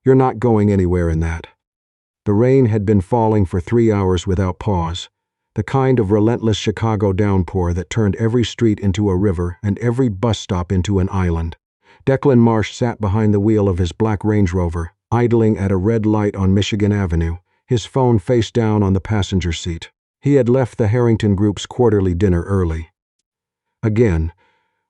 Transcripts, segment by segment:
You're not going anywhere in that. The rain had been falling for 3 hours without pause, the kind of relentless Chicago downpour that turned every street into a river and every bus stop into an island. Declan Marsh sat behind the wheel of his black Range Rover, idling at a red light on Michigan Avenue, his phone face down on the passenger seat. He had left the Harrington Group's quarterly dinner early. Again,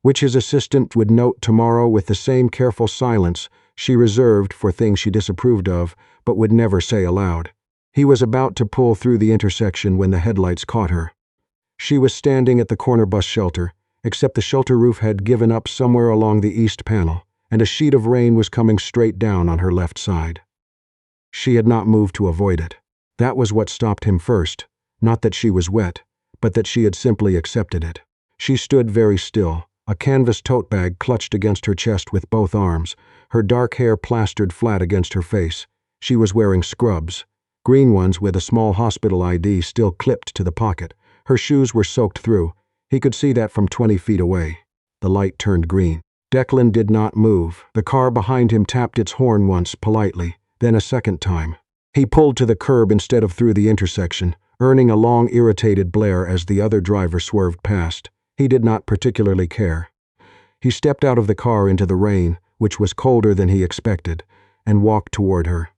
which his assistant would note tomorrow with the same careful silence she reserved for things she disapproved of but would never say aloud. He was about to pull through the intersection when the headlights caught her. She was standing at the corner bus shelter, except the shelter roof had given up somewhere along the east panel, and a sheet of rain was coming straight down on her left side. She had not moved to avoid it. That was what stopped him first, not that she was wet, but that she had simply accepted it. She stood very still, a canvas tote bag clutched against her chest with both arms, her dark hair plastered flat against her face. She was wearing scrubs, green ones with a small hospital ID still clipped to the pocket. Her shoes were soaked through. He could see that from 20 feet away. The light turned green. Declan did not move. The car behind him tapped its horn once, politely, then a second time. He pulled to the curb instead of through the intersection, earning a long, irritated blare as the other driver swerved past. He did not particularly care. He stepped out of the car into the rain, which was colder than he expected, and walked toward her.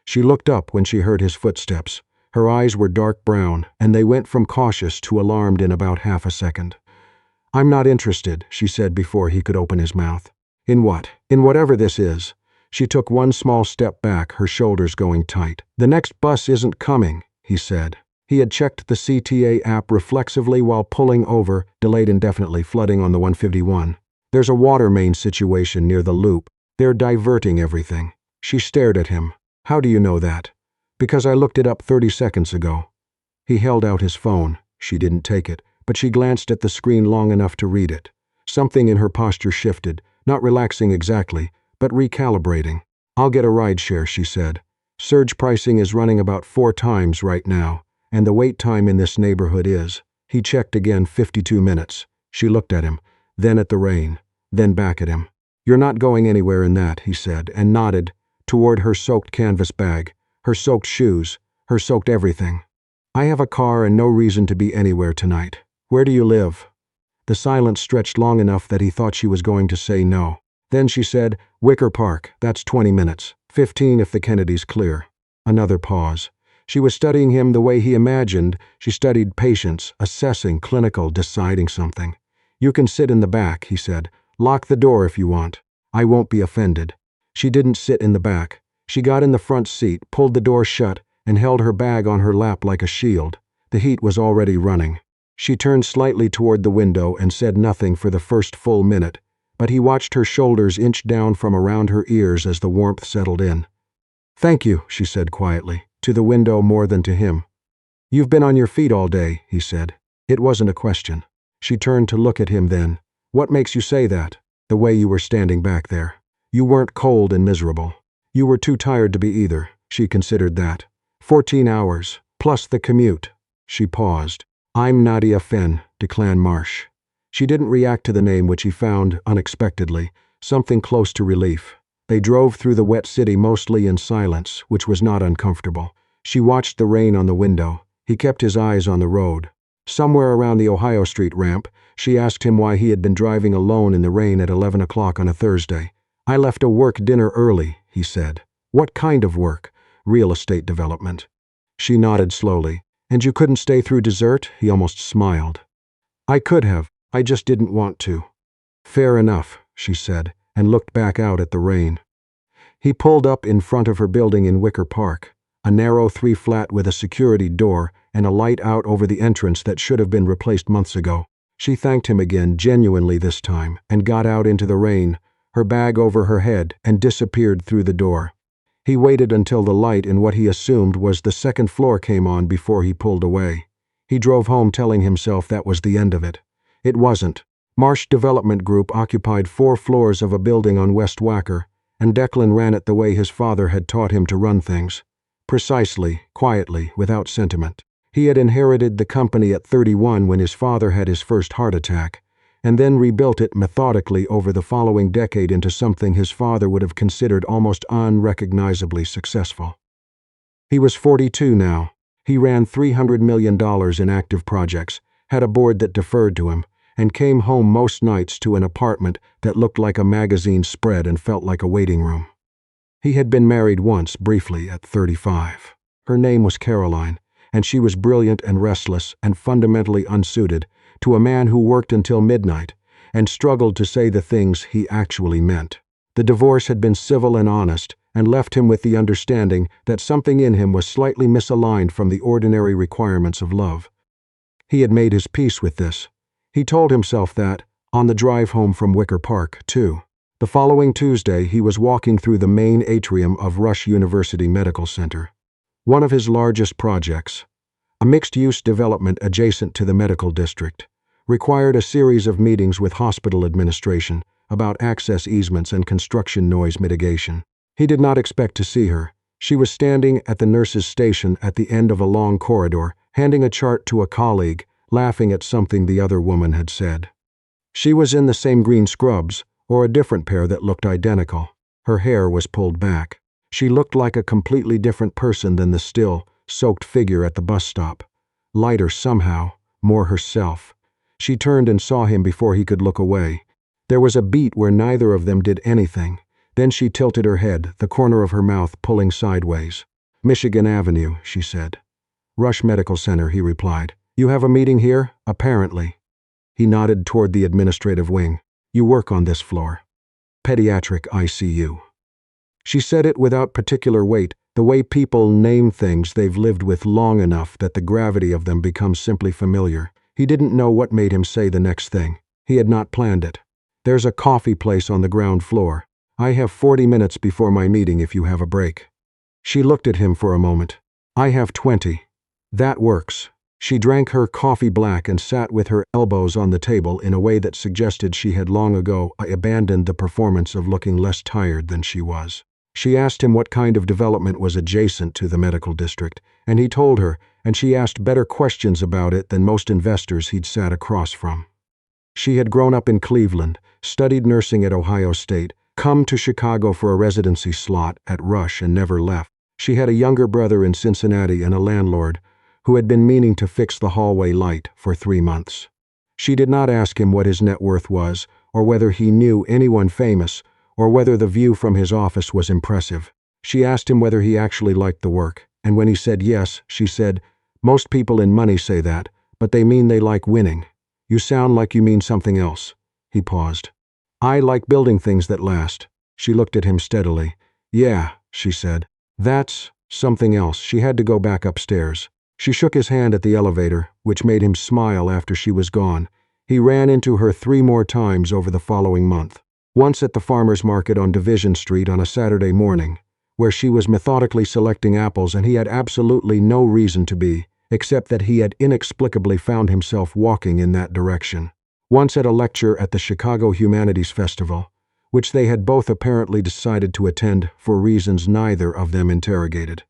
She looked up when she heard his footsteps. Her eyes were dark brown, and they went from cautious to alarmed in about half a second. "I'm not interested," she said before he could open his mouth. "In what?" "In whatever this is." She took one small step back, her shoulders going tight. "The next bus isn't coming," he said. He had checked the CTA app reflexively while pulling over, delayed indefinitely, flooding on the 151. "There's a water main situation near the loop. They're diverting everything." She stared at him. "How do you know that?" "Because I looked it up 30 seconds ago." He held out his phone. She didn't take it, but she glanced at the screen long enough to read it. Something in her posture shifted, not relaxing exactly, but recalibrating. "I'll get a rideshare," she said. "Surge pricing is running about 4 times right now, and the wait time in this neighborhood is." He checked again, 52 minutes. She looked at him, then at the rain, then back at him. "You're not going anywhere in that," he said, and nodded toward her soaked canvas bag, her soaked shoes, her soaked everything. "I have a car and no reason to be anywhere tonight. Where do you live?" The silence stretched long enough that he thought she was going to say no. Then she said, "Wicker Park, that's 20 minutes. 15 if the Kennedy's clear." Another pause. She was studying him the way he imagined. She studied patience, assessing, clinical, deciding something. "You can sit in the back," he said. "Lock the door if you want. I won't be offended." She didn't sit in the back. She got in the front seat, pulled the door shut, and held her bag on her lap like a shield. The heat was already running. She turned slightly toward the window and said nothing for the first full minute, but he watched her shoulders inch down from around her ears as the warmth settled in. "Thank you," she said quietly, to the window more than to him. "You've been on your feet all day," he said. It wasn't a question. She turned to look at him then. "What makes you say that?" "The way you were standing back there. You weren't cold and miserable. You were too tired to be either." She considered that. 14 hours, plus the commute. She paused. "I'm Nadia Fenn," Declan Marsh. She didn't react to the name, which he found, unexpectedly, something close to relief. They drove through the wet city mostly in silence, which was not uncomfortable. She watched the rain on the window. He kept his eyes on the road. Somewhere around the Ohio Street ramp, she asked him why he had been driving alone in the rain at 11 o'clock on a Thursday. "I left a work dinner early," he said. "What kind of work?" "Real estate development." She nodded slowly. "And you couldn't stay through dessert?" He almost smiled. "I could have. I just didn't want to." "Fair enough," she said, and looked back out at the rain. He pulled up in front of her building in Wicker Park, a narrow 3-flat with a security door and a light out over the entrance that should have been replaced months ago. She thanked him again, genuinely this time, and got out into the rain, her bag over her head, and disappeared through the door. He waited until the light in what he assumed was the second floor came on before he pulled away. He drove home telling himself that was the end of it. It wasn't. Marsh Development Group occupied 4 floors of a building on West Wacker, and Declan ran it the way his father had taught him to run things. Precisely, quietly, without sentiment. He had inherited the company at 31 when his father had his first heart attack, and then rebuilt it methodically over the following decade into something his father would have considered almost unrecognizably successful. He was 42 now. He ran $300 million in active projects, had a board that deferred to him, and came home most nights to an apartment that looked like a magazine spread and felt like a waiting room. He had been married once, briefly, at 35. Her name was Caroline, and she was brilliant and restless and fundamentally unsuited to a man who worked until midnight and struggled to say the things he actually meant. The divorce had been civil and honest, and left him with the understanding that something in him was slightly misaligned from the ordinary requirements of love. He had made his peace with this. He told himself that, on the drive home from Wicker Park, too. The following Tuesday, he was walking through the main atrium of Rush University Medical Center. One of his largest projects, a mixed-use development adjacent to the medical district, required a series of meetings with hospital administration about access easements and construction noise mitigation. He did not expect to see her. She was standing at the nurse's station at the end of a long corridor, handing a chart to a colleague, laughing at something the other woman had said. She was in the same green scrubs, or a different pair that looked identical. Her hair was pulled back. She looked like a completely different person than the still, soaked figure at the bus stop. Lighter somehow, more herself. She turned and saw him before he could look away. There was a beat where neither of them did anything. Then she tilted her head, the corner of her mouth pulling sideways. "Michigan Avenue," she said. "Rush Medical Center," he replied. "You have a meeting here, apparently." He nodded toward the administrative wing. "You work on this floor." "Pediatric ICU." She said it without particular weight, the way people name things they've lived with long enough that the gravity of them becomes simply familiar. He didn't know what made him say the next thing. He had not planned it. "There's a coffee place on the ground floor. I have 40 minutes before my meeting if you have a break." She looked at him for a moment. "I have 20. That works." She drank her coffee black and sat with her elbows on the table in a way that suggested she had long ago abandoned the performance of looking less tired than she was. She asked him what kind of development was adjacent to the medical district, and he told her, and she asked better questions about it than most investors he'd sat across from. She had grown up in Cleveland, studied nursing at Ohio State, come to Chicago for a residency slot at Rush and never left. She had a younger brother in Cincinnati and a landlord who had been meaning to fix the hallway light for 3 months. She did not ask him what his net worth was, or whether he knew anyone famous, or whether the view from his office was impressive. She asked him whether he actually liked the work, and when he said yes, she said, "Most people in money say that, but they mean they like winning. You sound like you mean something else." He paused. "I like building things that last." She looked at him steadily. "Yeah," she said. "That's something else." She had to go back upstairs. She shook his hand at the elevator, which made him smile after she was gone. He ran into her 3 more times over the following month. Once at the farmer's market on Division Street on a Saturday morning, where she was methodically selecting apples and he had absolutely no reason to be, except that he had inexplicably found himself walking in that direction. Once at a lecture at the Chicago Humanities Festival, which they had both apparently decided to attend for reasons neither of them interrogated.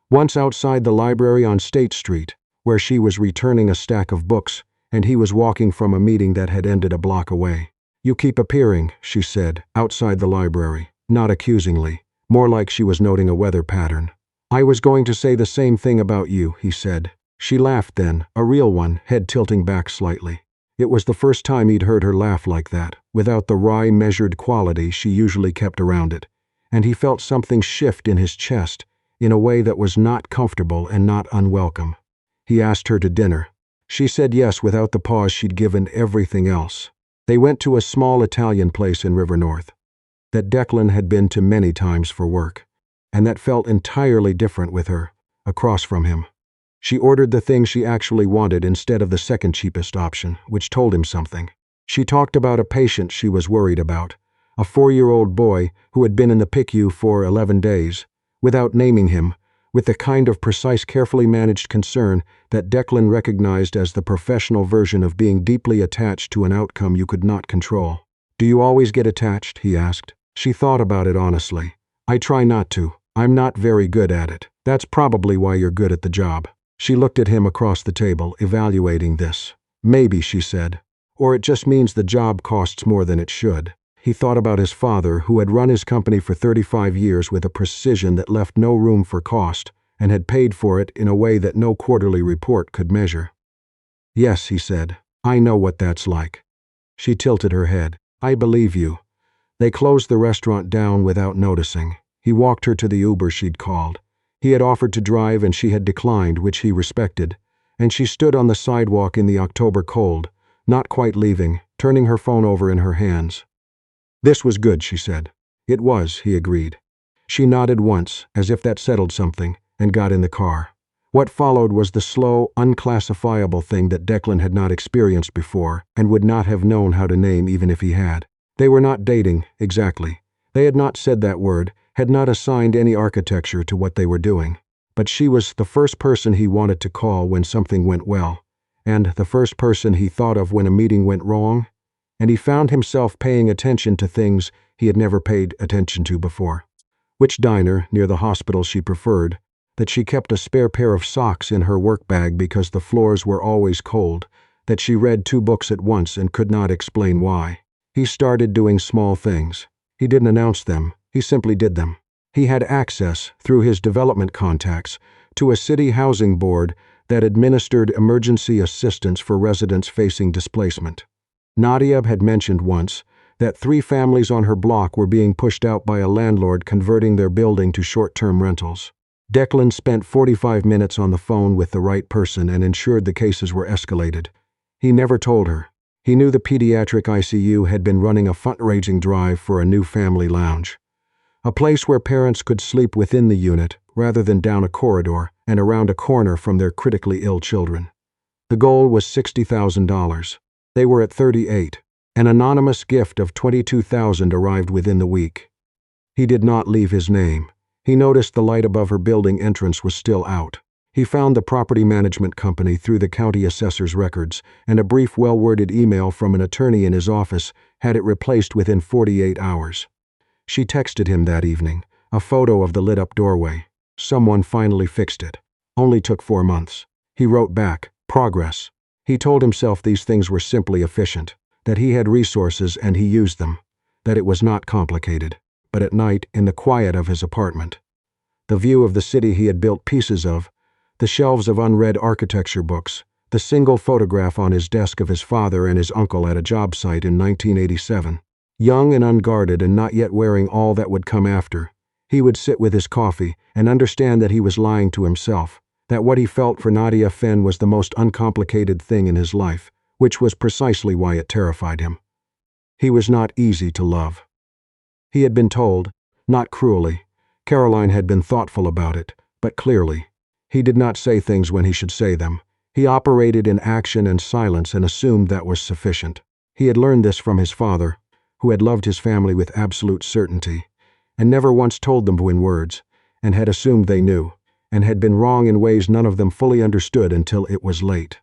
Once outside the library on State Street, where she was returning a stack of books, and he was walking from a meeting that had ended a block away. "You keep appearing," she said, outside the library, not accusingly, more like she was noting a weather pattern. "I was going to say the same thing about you," he said. She laughed then, a real one, head tilting back slightly. It was the first time he'd heard her laugh like that, without the wry, measured quality she usually kept around it, and he felt something shift in his chest, in a way that was not comfortable and not unwelcome. He asked her to dinner. She said yes without the pause she'd given everything else. They went to a small Italian place in River North that Declan had been to many times for work, and that felt entirely different with her, across from him. She ordered the thing she actually wanted instead of the second cheapest option, which told him something. She talked about a patient she was worried about, a 4-year-old boy who had been in the PICU for 11 days, without naming him, with the kind of precise, carefully managed concern that Declan recognized as the professional version of being deeply attached to an outcome you could not control. "Do you always get attached?" he asked. She thought about it honestly. "I try not to. I'm not very good at it." "That's probably why you're good at the job." She looked at him across the table, evaluating this. "Maybe," she said. Or it just means the job costs more than it should. He thought about his father, who had run his company for 35 years with a precision that left no room for cost, and had paid for it in a way that no quarterly report could measure. "Yes," he said, "I know what that's like." She tilted her head. "I believe you." They closed the restaurant down without noticing. He walked her to the Uber she'd called. He had offered to drive and she had declined, which he respected, and she stood on the sidewalk in the October cold, not quite leaving, turning her phone over in her hands. "This was good," she said. "It was," he agreed. She nodded once, as if that settled something, and got in the car. What followed was the slow, unclassifiable thing that Declan had not experienced before and would not have known how to name even if he had. They were not dating, exactly. They had not said that word, had not assigned any architecture to what they were doing. But she was the first person he wanted to call when something went well, and the first person he thought of when a meeting went wrong, and he found himself paying attention to things he had never paid attention to before. Which diner near the hospital she preferred, that she kept a spare pair of socks in her work bag because the floors were always cold, that she read 2 books at once and could not explain why. He started doing small things. He didn't announce them, he simply did them. He had access, through his development contacts, to a city housing board that administered emergency assistance for residents facing displacement. Nadia had mentioned once that 3 families on her block were being pushed out by a landlord converting their building to short-term rentals. Declan spent 45 minutes on the phone with the right person and ensured the cases were escalated. He never told her. He knew the pediatric ICU had been running a fundraising drive for a new family lounge. A place where parents could sleep within the unit rather than down a corridor and around a corner from their critically ill children. The goal was $60,000. They were at 38. An anonymous gift of $22,000 arrived within the week. He did not leave his name. He noticed the light above her building entrance was still out. He found the property management company through the county assessor's records, and a brief, well-worded email from an attorney in his office had it replaced within 48 hours. She texted him that evening, a photo of the lit-up doorway. Someone finally fixed it. Only took 4 months. He wrote back, "Progress." He told himself these things were simply efficient, that he had resources and he used them, that it was not complicated. But at night, in the quiet of his apartment, the view of the city he had built pieces of, the shelves of unread architecture books, the single photograph on his desk of his father and his uncle at a job site in 1987, young and unguarded and not yet wearing all that would come after, he would sit with his coffee and understand that he was lying to himself, that what he felt for Nadia Fenn was the most uncomplicated thing in his life, which was precisely why it terrified him. He was not easy to love. He had been told, not cruelly. Caroline had been thoughtful about it, but clearly. He did not say things when he should say them. He operated in action and silence and assumed that was sufficient. He had learned this from his father, who had loved his family with absolute certainty, and never once told them in words, and had assumed they knew, and had been wrong in ways none of them fully understood until it was late.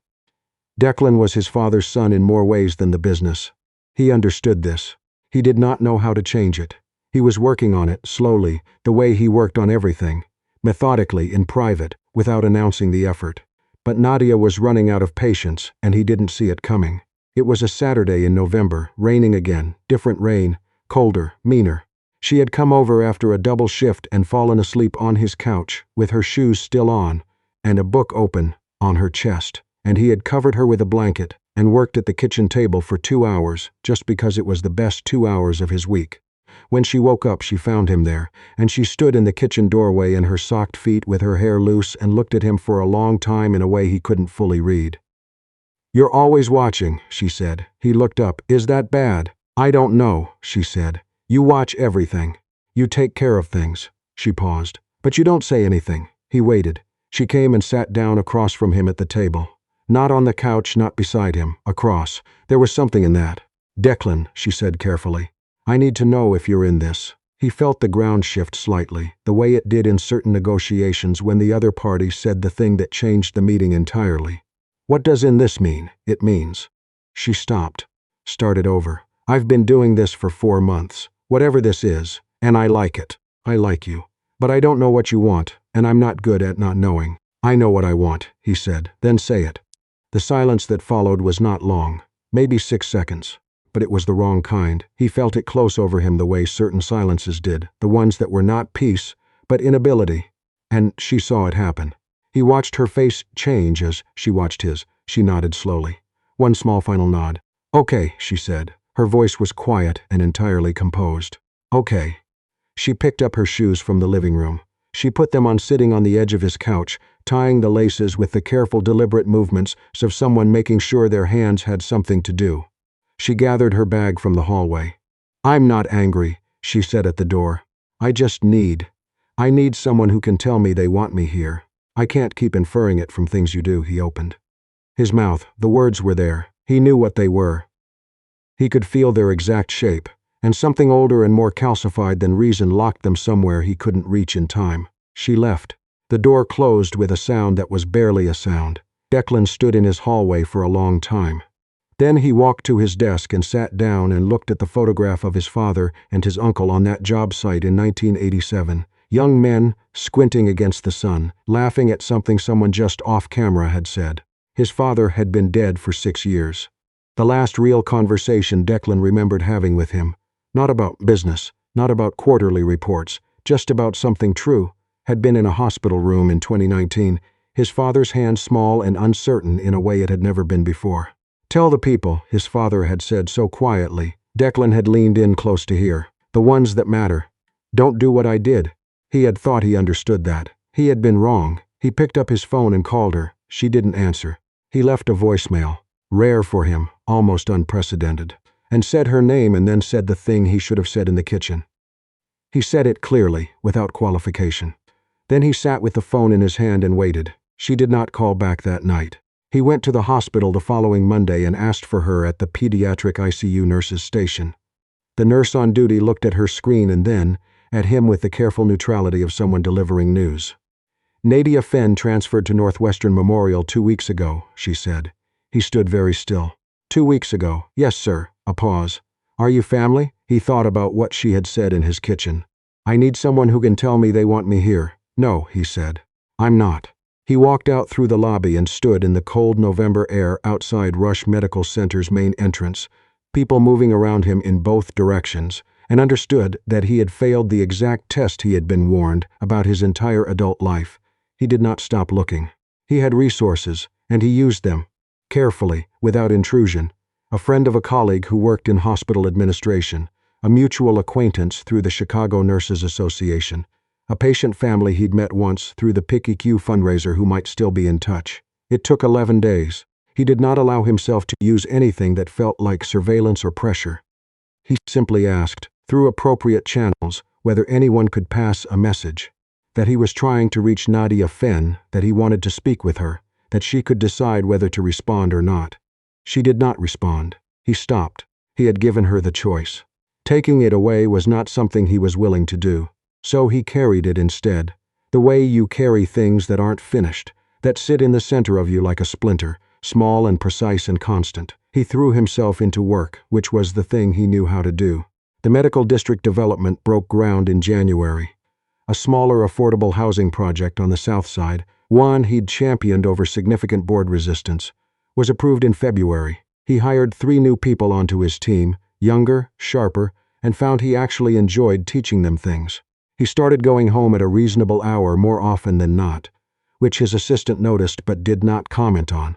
Declan was his father's son in more ways than the business. He understood this. He did not know how to change it. He was working on it, slowly, the way he worked on everything, methodically, in private, without announcing the effort. But Nadia was running out of patience, and he didn't see it coming. It was a Saturday in November, raining again, different rain, colder, meaner. She had come over after a double shift and fallen asleep on his couch, with her shoes still on, and a book open, on her chest, and he had covered her with a blanket, and worked at the kitchen table for 2 hours, just because it was the best 2 hours of his week. When she woke up, she found him there, and she stood in the kitchen doorway in her socked feet with her hair loose and looked at him for a long time in a way he couldn't fully read. "You're always watching," she said. He looked up. "Is that bad?" "I don't know," she said. "You watch everything. You take care of things." She paused. "But you don't say anything." He waited. She came and sat down across from him at the table. Not on the couch, not beside him, across. There was something in that. "Declan," she said carefully, "I need to know if you're in this." He felt the ground shift slightly, the way it did in certain negotiations when the other party said the thing that changed the meeting entirely. "What does in this mean?" "It means." She stopped, started over. "I've been doing this for 4 months, whatever this is, and I like it. I like you. But I don't know what you want, and I'm not good at not knowing." "I know what I want," he said. "Then say it." The silence that followed was not long. Maybe 6 seconds. But it was the wrong kind. He felt it close over him the way certain silences did, the ones that were not peace, but inability. And she saw it happen. He watched her face change as she watched his. She nodded slowly. One small final nod. "Okay," she said. Her voice was quiet and entirely composed. "Okay." She picked up her shoes from the living room. She put them on sitting on the edge of his couch, tying the laces with the careful, deliberate movements of someone making sure their hands had something to do. She gathered her bag from the hallway. "I'm not angry," she said at the door. I need someone who can tell me they want me here. I can't keep inferring it from things you do," he opened. His mouth, the words were there. He knew what they were. He could feel their exact shape, and something older and more calcified than reason locked them somewhere he couldn't reach in time. She left. The door closed with a sound that was barely a sound. Declan stood in his hallway for a long time. Then he walked to his desk and sat down and looked at the photograph of his father and his uncle on that job site in 1987. Young men, squinting against the sun, laughing at something someone just off camera had said. His father had been dead for 6 years. The last real conversation Declan remembered having with him, not about business, not about quarterly reports, just about something true, had been in a hospital room in 2019, his father's hand small and uncertain in a way it had never been before. "Tell the people," his father had said so quietly. Declan had leaned in close to hear. "The ones that matter. Don't do what I did." He had thought he understood that. He had been wrong. He picked up his phone and called her. She didn't answer. He left a voicemail, rare for him, almost unprecedented, and said her name and then said the thing he should have said in the kitchen. He said it clearly, without qualification. Then he sat with the phone in his hand and waited. She did not call back that night. He went to the hospital the following Monday and asked for her at the pediatric ICU nurse's station. The nurse on duty looked at her screen and then at him with the careful neutrality of someone delivering news. "Nadia Fenn transferred to Northwestern Memorial 2 weeks ago," she said. He stood very still. 2 weeks ago. "Yes, sir." A pause. "Are you family?" He thought about what she had said in his kitchen. "I need someone who can tell me they want me here." "No," he said. "I'm not." He walked out through the lobby and stood in the cold November air outside Rush Medical Center's main entrance, people moving around him in both directions, and understood that he had failed the exact test he had been warned about his entire adult life. He did not stop looking. He had resources, and he used them, carefully, without intrusion. A friend of a colleague who worked in hospital administration, a mutual acquaintance through the Chicago Nurses Association, a patient family he'd met once through the PICQ fundraiser who might still be in touch. It took 11 days. He did not allow himself to use anything that felt like surveillance or pressure. He simply asked, through appropriate channels, whether anyone could pass a message. That he was trying to reach Nadia Fenn, that he wanted to speak with her, that she could decide whether to respond or not. She did not respond. He stopped. He had given her the choice. Taking it away was not something he was willing to do. So he carried it instead. The way you carry things that aren't finished, that sit in the center of you like a splinter, small and precise and constant. He threw himself into work, which was the thing he knew how to do. The medical district development broke ground in January. A smaller affordable housing project on the south side, one he'd championed over significant board resistance, was approved in February. He hired 3 new people onto his team, younger, sharper, and found he actually enjoyed teaching them things. He started going home at a reasonable hour more often than not, which his assistant noticed but did not comment on.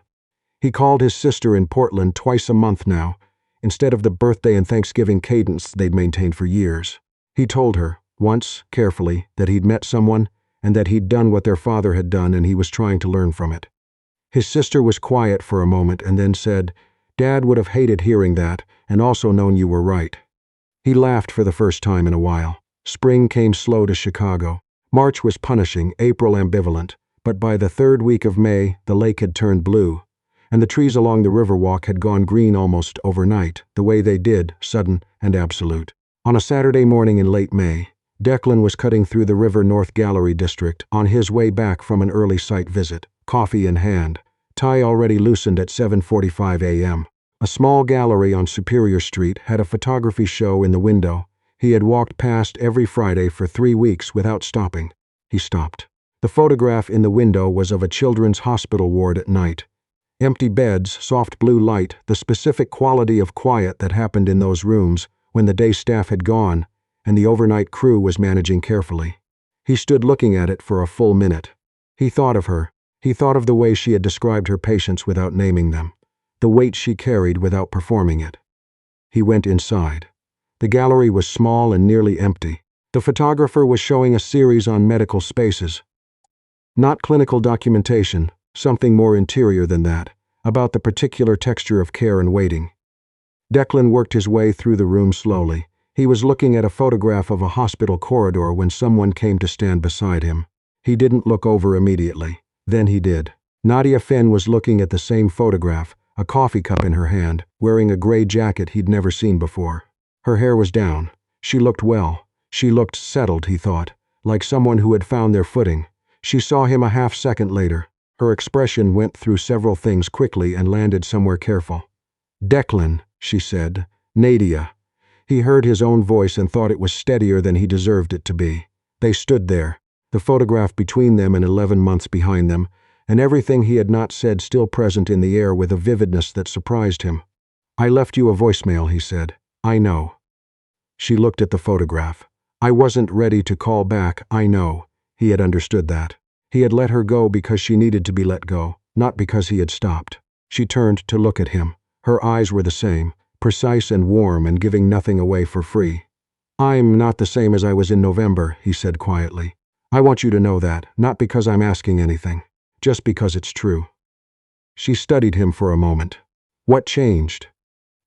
He called his sister in Portland twice a month now, instead of the birthday and Thanksgiving cadence they'd maintained for years. He told her, once, carefully, that he'd met someone and that he'd done what their father had done and he was trying to learn from it. His sister was quiet for a moment and then said, "Dad would have hated hearing that and also known you were right." He laughed for the first time in a while. Spring came slow to Chicago. March was punishing, April ambivalent, but by the 3rd week of May, the lake had turned blue, and the trees along the Riverwalk had gone green almost overnight, the way they did, sudden and absolute. On a Saturday morning in late May, Declan was cutting through the River North Gallery district on his way back from an early site visit, coffee in hand, tie already loosened at 7:45 a.m. A small gallery on Superior Street had a photography show in the window. He had walked past every Friday for 3 weeks without stopping. He stopped. The photograph in the window was of a children's hospital ward at night. Empty beds, soft blue light, the specific quality of quiet that happened in those rooms when the day staff had gone and the overnight crew was managing carefully. He stood looking at it for a full minute. He thought of her. He thought of the way she had described her patients without naming them, the weight she carried without performing it. He went inside. The gallery was small and nearly empty. The photographer was showing a series on medical spaces. Not clinical documentation, something more interior than that, about the particular texture of care and waiting. Declan worked his way through the room slowly. He was looking at a photograph of a hospital corridor when someone came to stand beside him. He didn't look over immediately. Then he did. Nadia Fenn was looking at the same photograph, a coffee cup in her hand, wearing a gray jacket he'd never seen before. Her hair was down. She looked well. She looked settled, he thought, like someone who had found their footing. She saw him a half-second later. Her expression went through several things quickly and landed somewhere careful. "Declan," she said. "Nadia." He heard his own voice and thought it was steadier than he deserved it to be. They stood there, the photograph between them and 11 months behind them, and everything he had not said still present in the air with a vividness that surprised him. "I left you a voicemail," he said. "I know." She looked at the photograph. "I wasn't ready to call back, I know." He had understood that. He had let her go because she needed to be let go, not because he had stopped. She turned to look at him. Her eyes were the same, precise and warm and giving nothing away for free. "I'm not the same as I was in November," he said quietly. "I want you to know that, not because I'm asking anything, just because it's true." She studied him for a moment. What changed?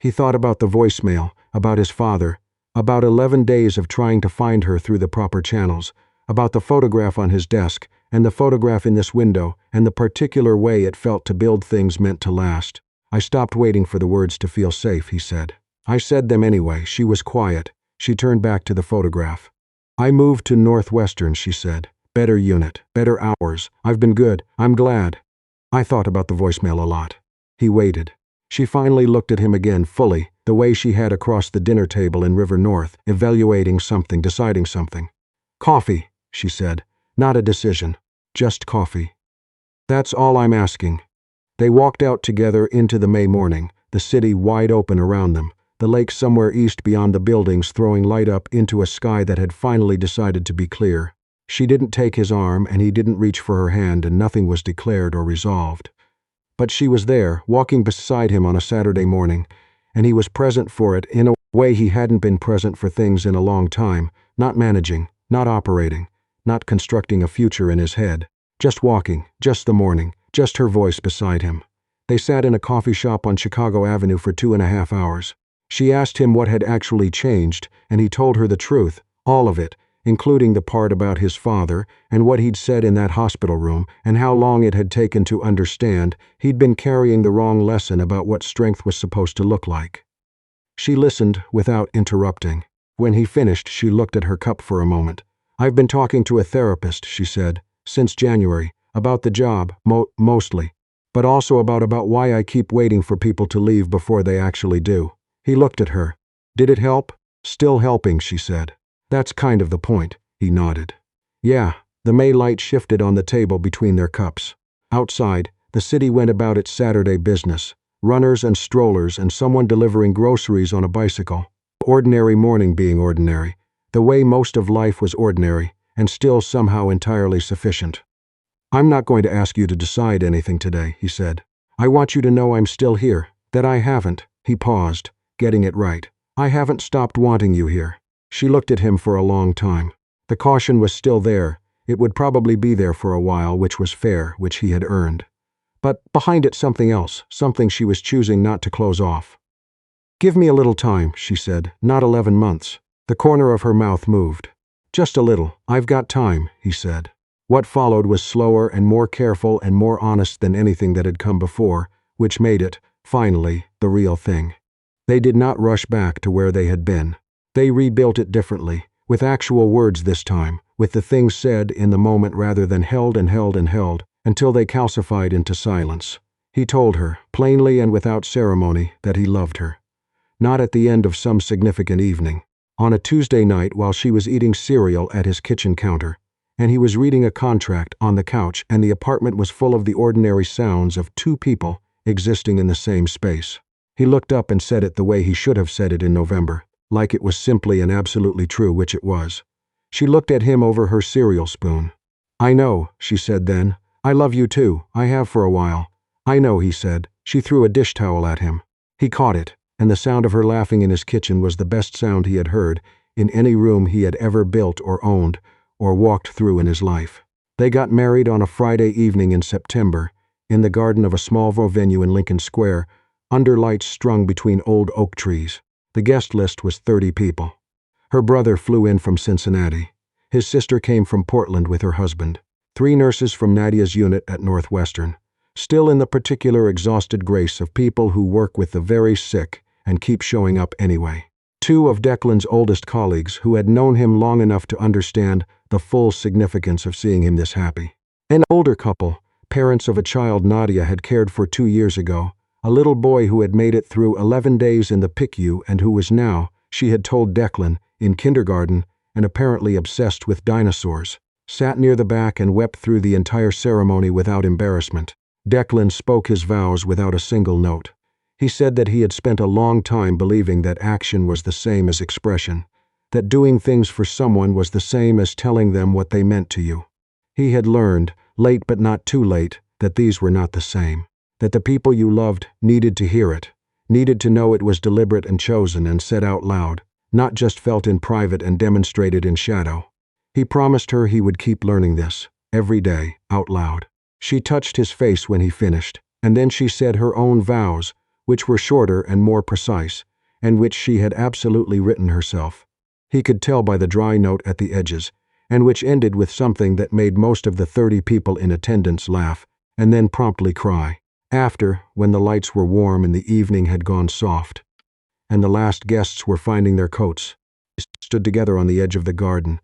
He thought about the voicemail, about his father, about 11 days of trying to find her through the proper channels, about the photograph on his desk, and the photograph in this window, and the particular way it felt to build things meant to last. "I stopped waiting for the words to feel safe," he said. "I said them anyway." She was quiet. She turned back to the photograph. "I moved to Northwestern," she said. "Better unit, better hours. I've been good. I'm glad." "I thought about the voicemail a lot." He waited. She finally looked at him again fully, the way she had across the dinner table in River North, evaluating something, deciding something. "Coffee," she said. "Not a decision. Just coffee. That's all I'm asking." They walked out together into the May morning, the city wide open around them, the lake somewhere east beyond the buildings throwing light up into a sky that had finally decided to be clear. She didn't take his arm and he didn't reach for her hand, and nothing was declared or resolved. But she was there, walking beside him on a Saturday morning, and he was present for it in a way he hadn't been present for things in a long time, not managing, not operating, not constructing a future in his head. Just walking, just the morning, just her voice beside him. They sat in a coffee shop on Chicago Avenue for 2.5 hours. She asked him what had actually changed, and he told her the truth, all of it, including the part about his father and what he'd said in that hospital room and how long it had taken to understand he'd been carrying the wrong lesson about what strength was supposed to look like. She listened without interrupting. When he finished, she looked at her cup for a moment. "I've been talking to a therapist," she said, "since January, about the job, mostly, but also about why I keep waiting for people to leave before they actually do." He looked at her. "Did it help?" "Still helping," she said. "That's kind of the point," he nodded. "Yeah." The May light shifted on the table between their cups. Outside, the city went about its Saturday business. Runners and strollers and someone delivering groceries on a bicycle. Ordinary morning being ordinary, the way most of life was ordinary, and still somehow entirely sufficient. "I'm not going to ask you to decide anything today," he said. "I want you to know I'm still here, that I haven't." He paused, getting it right. "I haven't stopped wanting you here." She looked at him for a long time. The caution was still there. It would probably be there for a while, which was fair, which he had earned. But behind it something else, something she was choosing not to close off. "Give me a little time," she said, "not 11 months. The corner of her mouth moved. "Just a little. I've got time," he said. What followed was slower and more careful and more honest than anything that had come before, which made it, finally, the real thing. They did not rush back to where they had been. They rebuilt it differently, with actual words this time, with the things said in the moment rather than held and held and held, until they calcified into silence. He told her, plainly and without ceremony, that he loved her. Not at the end of some significant evening. On a Tuesday night while she was eating cereal at his kitchen counter, and he was reading a contract on the couch, and the apartment was full of the ordinary sounds of two people existing in the same space. He looked up and said it the way he should have said it in November, like it was simply and absolutely true, which it was. She looked at him over her cereal spoon. "I know," she said then. "I love you too. I have for a while." "I know," he said. She threw a dish towel at him. He caught it, and the sound of her laughing in his kitchen was the best sound he had heard in any room he had ever built or owned or walked through in his life. They got married on a Friday evening in September, in the garden of a Smallville venue in Lincoln Square, under lights strung between old oak trees. The guest list was 30 people. Her brother flew in from Cincinnati. His sister came from Portland with her husband. 3 nurses from Nadia's unit at Northwestern, still in the particular exhausted grace of people who work with the very sick and keep showing up anyway. 2 of Declan's oldest colleagues who had known him long enough to understand the full significance of seeing him this happy. An older couple, parents of a child Nadia had cared for 2 years ago, a little boy who had made it through 11 days in the PICU and who was now, she had told Declan, in kindergarten and apparently obsessed with dinosaurs, sat near the back and wept through the entire ceremony without embarrassment. Declan spoke his vows without a single note. He said that he had spent a long time believing that action was the same as expression, that doing things for someone was the same as telling them what they meant to you. He had learned, late but not too late, that these were not the same, that the people you loved needed to hear it, needed to know it was deliberate and chosen and said out loud, not just felt in private and demonstrated in shadow. He promised her he would keep learning this, every day, out loud. She touched his face when he finished, and then she said her own vows, which were shorter and more precise, and which she had absolutely written herself. He could tell by the dry note at the edges, and which ended with something that made most of the 30 people in attendance laugh, and then promptly cry. After, when the lights were warm and the evening had gone soft, and the last guests were finding their coats, they stood together on the edge of the garden,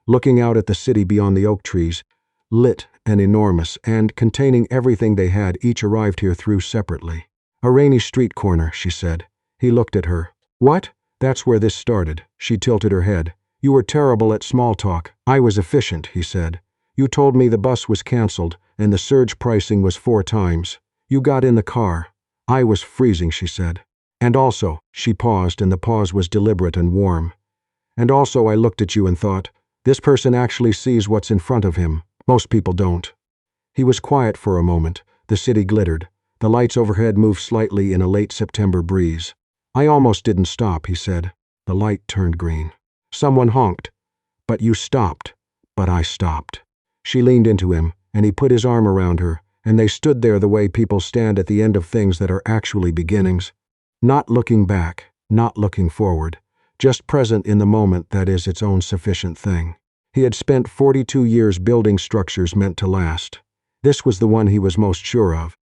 looking out at the city beyond the oak trees, lit and enormous, and containing everything they had each arrived here through separately. "A rainy street corner," she said. He looked at her. "What? That's where this started." She tilted her head. "You were terrible at small talk." "I was efficient," he said. "You told me the bus was canceled, and the surge pricing was 4 times. You got in the car. I was freezing," she said. "And also," she paused, and the pause was deliberate and warm. "And also I looked at you and thought, this person actually sees what's in front of him. Most people don't." He was quiet for a moment. The city glittered. The lights overhead moved slightly in a late September breeze. "I almost didn't stop," he said. The light turned green. "Someone honked. But you stopped. But I stopped." She leaned into him, and he put his arm around her, and they stood there the way people stand at the end of things that are actually beginnings. Not looking back, not looking forward, just present in the moment that is its own sufficient thing. He had spent 42 years building structures meant to last. This was the one he was most sure of.